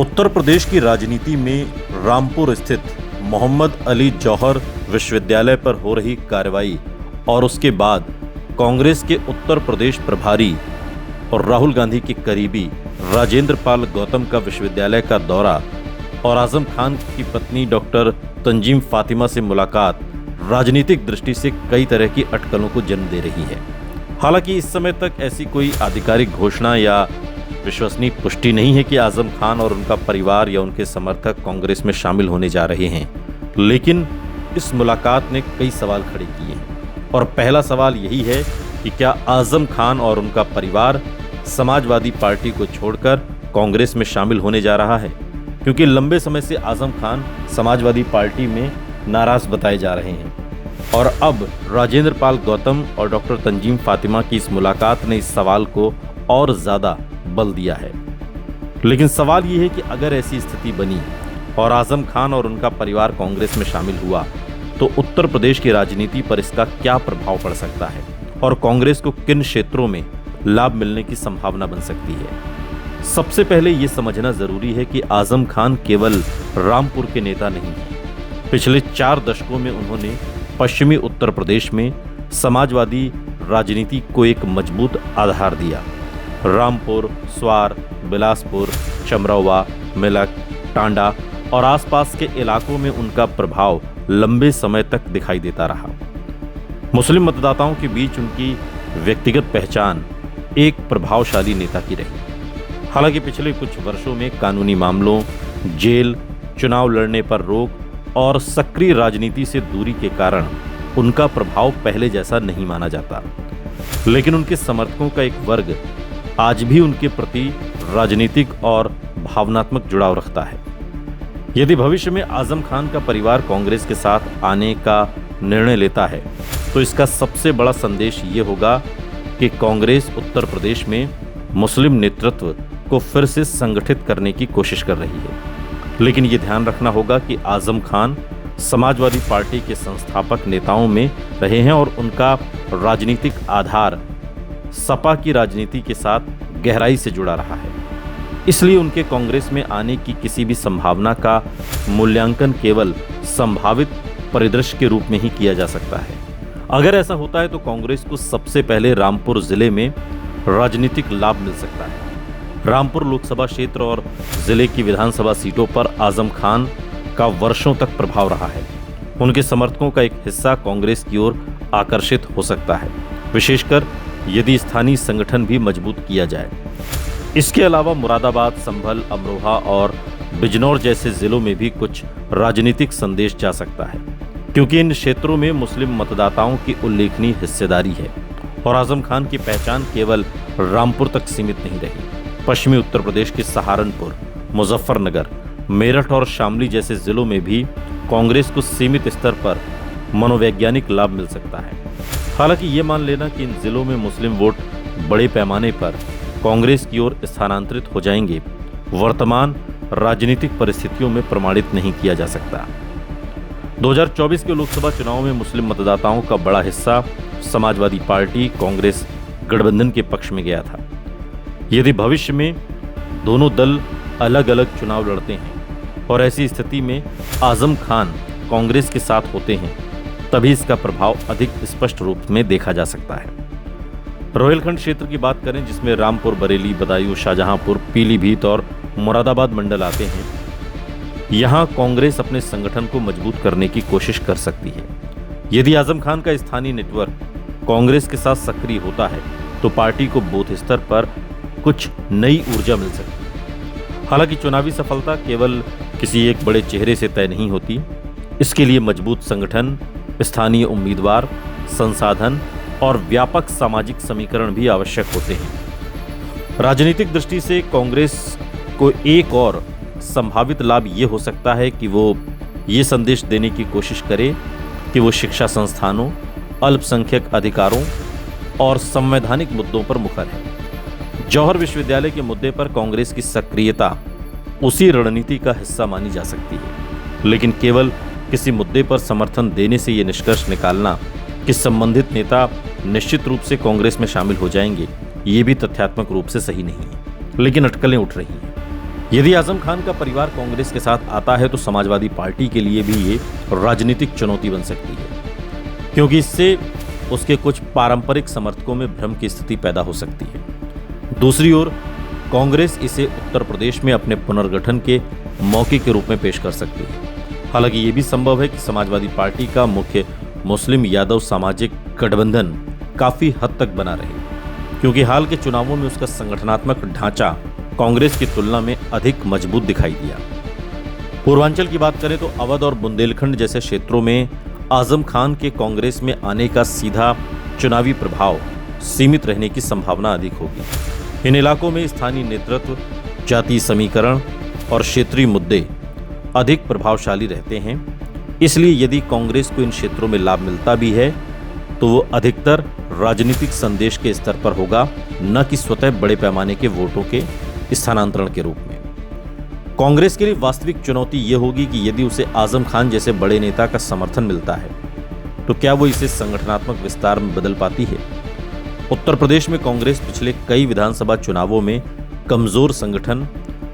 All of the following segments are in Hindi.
उत्तर प्रदेश की राजनीति में रामपुर स्थित मोहम्मद अली जौहर विश्वविद्यालय पर हो रही कार्रवाई और उसके बाद कांग्रेस के उत्तर प्रदेश प्रभारी और राहुल गांधी के करीबी राजेंद्र पाल गौतम का विश्वविद्यालय का दौरा और आजम खान की पत्नी डॉक्टर तंजीम फातिमा से मुलाकात राजनीतिक दृष्टि से कई तरह की अटकलों को जन्म दे रही है। हालांकि इस समय तक ऐसी कोई आधिकारिक घोषणा या विश्वसनीय पुष्टि नहीं है कि आजम खान और उनका परिवार या उनके समर्थक कांग्रेस में शामिल होने जा रहे हैं, लेकिन इस मुलाकात ने कई सवाल खड़े किए हैं। और पहला सवाल यही है कि क्या आजम खान और उनका परिवार समाजवादी पार्टी को छोड़कर कांग्रेस में शामिल होने जा रहा है, क्योंकि लंबे समय से आजम खान समाजवादी पार्टी में नाराज बताए जा रहे हैं। और अब राजेंद्र पाल गौतम और डॉक्टर तंजीम फातिमा की इस मुलाकात ने इस सवाल को और ज्यादा बल दिया है। लेकिन सवाल ये है कि अगर ऐसी स्थिति बनी और आजम खान और उनका परिवार कांग्रेस में शामिल हुआ तो उत्तर प्रदेश की राजनीति पर इसका क्या प्रभाव पड़ सकता है और कांग्रेस को किन क्षेत्रों में लाभ मिलने की संभावना बन सकती है। सबसे पहले ये समझना जरूरी है कि आजम खान केवल रामपुर के नेता नहीं हैं। पिछले 4 दशकों में उन्होंने पश्चिमी उत्तर प्रदेश में समाजवादी राजनीति को एक मजबूत आधार दिया। रामपुर, स्वार, बिलासपुर, चमरौवा, मेलक, टांडा और आसपास के इलाकों में उनका प्रभाव लंबे समय तक दिखाई देता रहा। मुस्लिम मतदाताओं के बीच उनकी व्यक्तिगत पहचान एक प्रभावशाली नेता की रही। हालांकि पिछले कुछ वर्षों में कानूनी मामलों, जेल, चुनाव लड़ने पर रोक और सक्रिय राजनीति से दूरी के कारण उनका प्रभाव पहले जैसा नहीं माना जाता। लेकिन उनके समर्थकों का एक वर्ग आज भी उनके प्रति राजनीतिक और भावनात्मक जुड़ाव रखता है। यदि भविष्य में आजम खान का परिवार कांग्रेस के साथ आने का निर्णय लेता है तो इसका सबसे बड़ा संदेश ये होगा कि कांग्रेस उत्तर प्रदेश में मुस्लिम नेतृत्व को फिर से संगठित करने की कोशिश कर रही है। लेकिन ये ध्यान रखना होगा कि आजम खान समाजवादी पार्टी के संस्थापक नेताओं में रहे हैं और उनका राजनीतिक आधार सपा की राजनीति के साथ गहराई से जुड़ा रहा है। इसलिए उनके कांग्रेस में आने की किसी भी संभावना का मूल्यांकन केवल संभावित परिदृश्य के रूप में ही किया जा सकता है। अगर ऐसा होता है तो कांग्रेस को सबसे पहले रामपुर जिले में राजनीतिक लाभ मिल सकता है। रामपुर लोकसभा क्षेत्र और जिले की विधानसभा सीटों पर आजम खान का वर्षों तक प्रभाव रहा है। उनके समर्थकों का एक हिस्सा कांग्रेस की ओर आकर्षित हो सकता है, विशेषकर यदि स्थानीय संगठन भी मजबूत किया जाए। इसके अलावा मुरादाबाद, संभल, अमरोहा और बिजनौर जैसे जिलों में भी कुछ राजनीतिक संदेश जा सकता है, क्योंकि इन क्षेत्रों में मुस्लिम मतदाताओं की उल्लेखनीय हिस्सेदारी है और आजम खान की पहचान केवल रामपुर तक सीमित नहीं रही। पश्चिमी उत्तर प्रदेश के सहारनपुर, मुजफ्फरनगर, मेरठ और शामली जैसे जिलों में भी कांग्रेस को सीमित स्तर पर मनोवैज्ञानिक लाभ मिल सकता है। हालांकि ये मान लेना कि इन जिलों में मुस्लिम वोट बड़े पैमाने पर कांग्रेस की ओर स्थानांतरित हो जाएंगे, वर्तमान राजनीतिक परिस्थितियों में प्रमाणित नहीं किया जा सकता। 2024 के लोकसभा चुनाव में मुस्लिम मतदाताओं का बड़ा हिस्सा समाजवादी पार्टी कांग्रेस गठबंधन के पक्ष में गया था। यदि भविष्य में दोनों दल अलग अलग चुनाव लड़ते हैं और ऐसी स्थिति में आजम खान कांग्रेस के साथ होते हैं, तभी इसका प्रभाव अधिक स्पष्ट रूप में देखा जा सकता है। रोहिलखंड क्षेत्र की बात करें, जिसमें रामपुर, बरेली, बदायूं, शाहजहांपुर, पीलीभीत और मुरादाबाद मंडल आते हैं, यहां कांग्रेस अपने संगठन को मजबूत करने की कोशिश कर सकती है। यदि आजम खान का स्थानीय नेटवर्क कांग्रेस के साथ सक्रिय होता है तो पार्टी को बूथ स्तर पर कुछ नई ऊर्जा मिल सकती है। हालांकि चुनावी सफलता केवल किसी एक बड़े चेहरे से तय नहीं होती। इसके लिए मजबूत संगठन, स्थानीय उम्मीदवार, संसाधन और व्यापक सामाजिक समीकरण भी आवश्यक होते हैं। राजनीतिक दृष्टि से कांग्रेस को एक और संभावित लाभ ये हो सकता है कि वो ये संदेश देने की कोशिश करे कि वो शिक्षा संस्थानों, अल्पसंख्यक अधिकारों और संवैधानिक मुद्दों पर मुखर है। जौहर विश्वविद्यालय के मुद्दे पर कांग्रेस की सक्रियता उसी रणनीति का हिस्सा मानी जा सकती है। लेकिन केवल किसी मुद्दे पर समर्थन देने से ये निष्कर्ष निकालना कि संबंधित नेता निश्चित रूप से कांग्रेस में शामिल हो जाएंगे, ये भी तथ्यात्मक रूप से सही नहीं है। लेकिन अटकलें उठ रही हैं। यदि आजम खान का परिवार कांग्रेस के साथ आता है तो समाजवादी पार्टी के लिए भी ये राजनीतिक चुनौती बन सकती है, क्योंकि इससे उसके कुछ पारंपरिक समर्थकों में भ्रम की स्थिति पैदा हो सकती है। दूसरी ओर कांग्रेस इसे उत्तर प्रदेश में अपने पुनर्गठन के मौके के रूप में पेश कर सकती है। हालांकि ये भी संभव है कि समाजवादी पार्टी का मुख्य मुस्लिम यादव सामाजिक गठबंधन काफी हद तक बना रहे, क्योंकि हाल के चुनावों में उसका संगठनात्मक ढांचा कांग्रेस की तुलना में अधिक मजबूत दिखाई दिया। पूर्वांचल की बात करें तो अवध और बुंदेलखंड जैसे क्षेत्रों में आजम खान के कांग्रेस में आने का सीधा चुनावी प्रभाव सीमित रहने की संभावना अधिक होगी। इन इलाकों में स्थानीय नेतृत्व, जातीय समीकरण और क्षेत्रीय मुद्दे अधिक प्रभावशाली रहते हैं। इसलिए यदि कांग्रेस को इन क्षेत्रों में लाभ मिलता भी है तो वो अधिकतर राजनीतिक संदेश के स्तर पर होगा, न कि स्वतः बड़े पैमाने के वोटों के स्थानांतरण के रूप में। कांग्रेस के लिए वास्तविक चुनौती यह होगी कि यदि उसे आजम खान जैसे बड़े नेता का समर्थन मिलता है तो क्या वो इसे संगठनात्मक विस्तार में बदल पाती है। उत्तर प्रदेश में कांग्रेस पिछले कई विधानसभा चुनावों में कमजोर संगठन,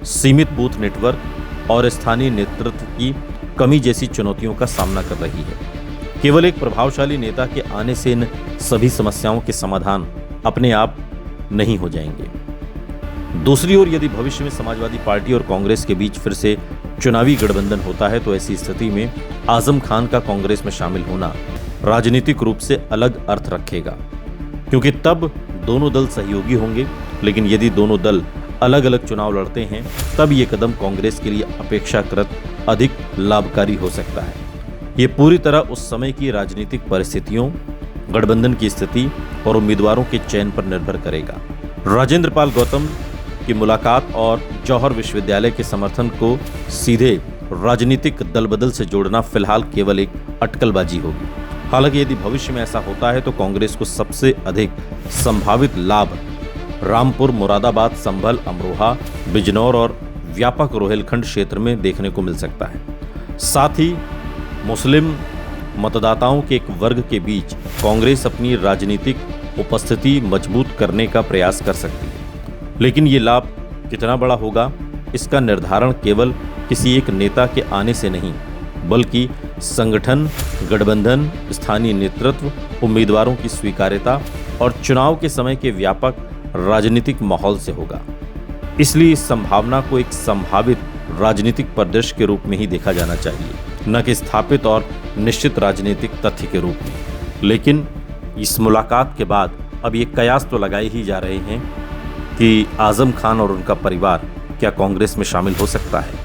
सीमित बूथ नेटवर्क और स्थानीय नेतृत्व की कमी जैसी चुनौतियों का सामना कर रही है। केवल एक प्रभावशाली नेता के आने से इन सभी समस्याओं के समाधान अपने आप नहीं हो जाएंगे। दूसरी ओर यदि भविष्य में समाजवादी पार्टी और कांग्रेस के बीच फिर से चुनावी गठबंधन होता है तो ऐसी स्थिति में आजम खान का कांग्रेस में शामिल होना राजनीतिक रूप से अलग अर्थ रखेगा, क्योंकि तब दोनों दल सहयोगी होंगे। लेकिन यदि दोनों दल अलग अलग चुनाव लड़ते हैं तब ये कदम कांग्रेस के लिए अपेक्षाकृत अधिक लाभकारी हो सकता है। ये पूरी तरह उस समय की राजनीतिक परिस्थितियों, गठबंधन की स्थिति और उम्मीदवारों के चयन पर निर्भर करेगा। राजेंद्र पाल गौतम की मुलाकात और जौहर विश्वविद्यालय के समर्थन को सीधे राजनीतिक दलबदल से जोड़ना फिलहाल केवल एक अटकलबाजी होगी। हालांकि यदि भविष्य में ऐसा होता है तो कांग्रेस को सबसे अधिक संभावित लाभ रामपुर, मुरादाबाद, संभल, अमरोहा, बिजनौर और व्यापक रोहिलखंड क्षेत्र में देखने को मिल सकता है। साथ ही मुस्लिम मतदाताओं के एक वर्ग के बीच कांग्रेस अपनी राजनीतिक उपस्थिति मजबूत करने का प्रयास कर सकती है। लेकिन ये लाभ कितना बड़ा होगा, इसका निर्धारण केवल किसी एक नेता के आने से नहीं, बल्कि संगठन, गठबंधन, स्थानीय नेतृत्व, उम्मीदवारों की स्वीकार्यता और चुनाव के समय के व्यापक राजनीतिक माहौल से होगा। इसलिए इस संभावना को एक संभावित राजनीतिक परिदृश्य के रूप में ही देखा जाना चाहिए, न कि स्थापित और निश्चित राजनीतिक तथ्य के रूप में। लेकिन इस मुलाकात के बाद अब ये कयास तो लगाए ही जा रहे हैं कि आजम खान और उनका परिवार क्या कांग्रेस में शामिल हो सकता है।